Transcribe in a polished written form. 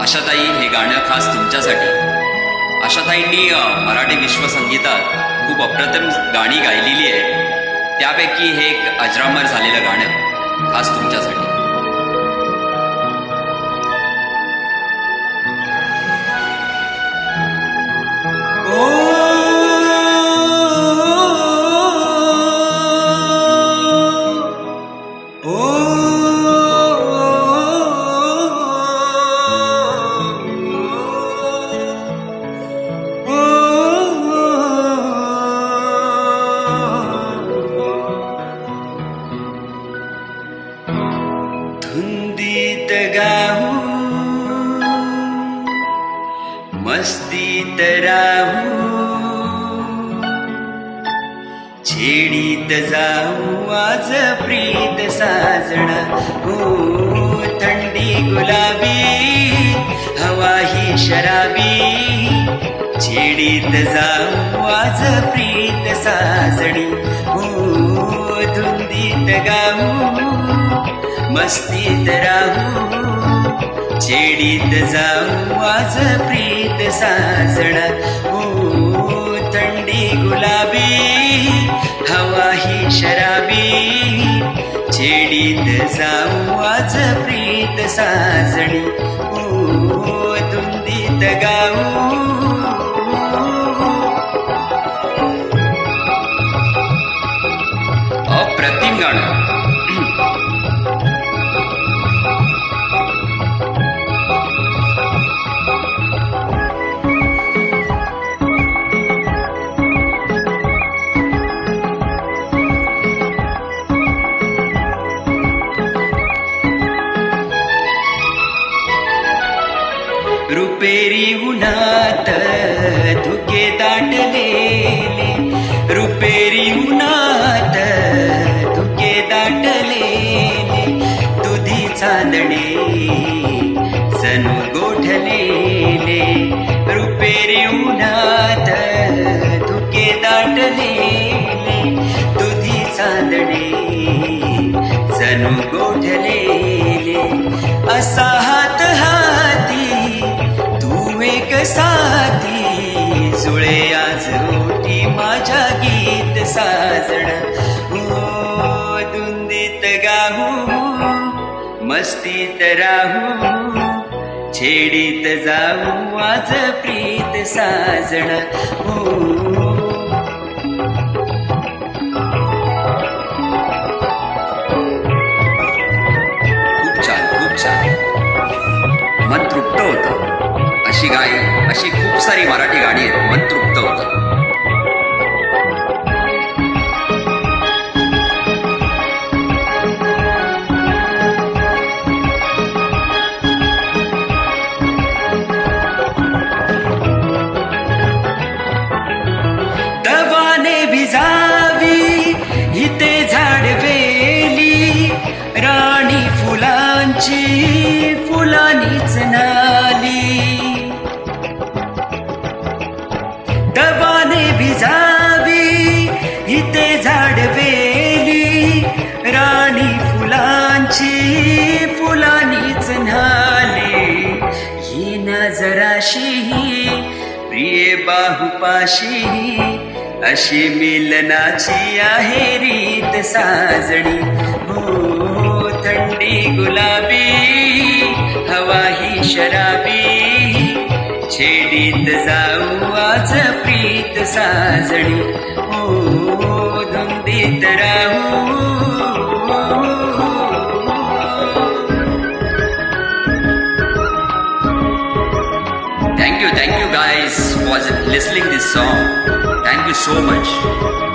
आशाताई, हे गाणं खास तुमच्यासाठी. आशाताईंनी मराठी विश्वसंगीतात खूप अप्रतिम गाणी गायलेली आहे. त्यापैकी हे एक अजरामर झालेलं गाणं खास तुमच्यासाठी. धुंदीत गाऊ, मस्तीत राहू, छेडीत जाऊ आज प्रीत साजणा. हो थंडी गुलाबी, हवा ही शराबी, छेडीत जाऊ आज प्रीत साजणी. हो धुंदीत गाऊ, मस्तीत राहू, छेडीत जाऊ आज प्रीत साजणा. हो थंडी गुलाबी, हवा ही शराबी, छेडीत जाऊ आज प्रीत साजणी. हो धुंदीत गाऊ. अप्रतिम गाणं. रुपेरी उन्हात धुके दाटलेले, रुपेरी उन्हात धुके दाटलेले, दुधी चांदणे जणू गोठलेले. रुपेरी उन्हात धुके दाटलेले, दुधी चांदणे जणू गोठलेले. असा हात हाती तू एक साथी, जुळे आज रोटी माझ्या गीत साजण. हो धुंदीत गाऊ, मस्तीत राहू, छेडीत जाऊ आज प्रीत साजण. हो मन तृप्त होतं. अशी खूप सारी मराठी गाणी आहेत, मन तृप्त होतं. दवाने भिजावी इथे झाडवेली, राणी फुलांची फुलांनीच नाली. दवाने भिजावी इथे झाडवेली, राणी फुलांची फुलांनीच नाली. येना जराशी प्रिय बाहुपाशी, अशी मिलनाची आहे रीत साजणी. हो थंडी गुलाबी, हवा ही शराबी, छेडीत जाऊ आज प्रीत साजणी. हो धुंदीत राहू. Thank you guys for listening this song. Thank you so much.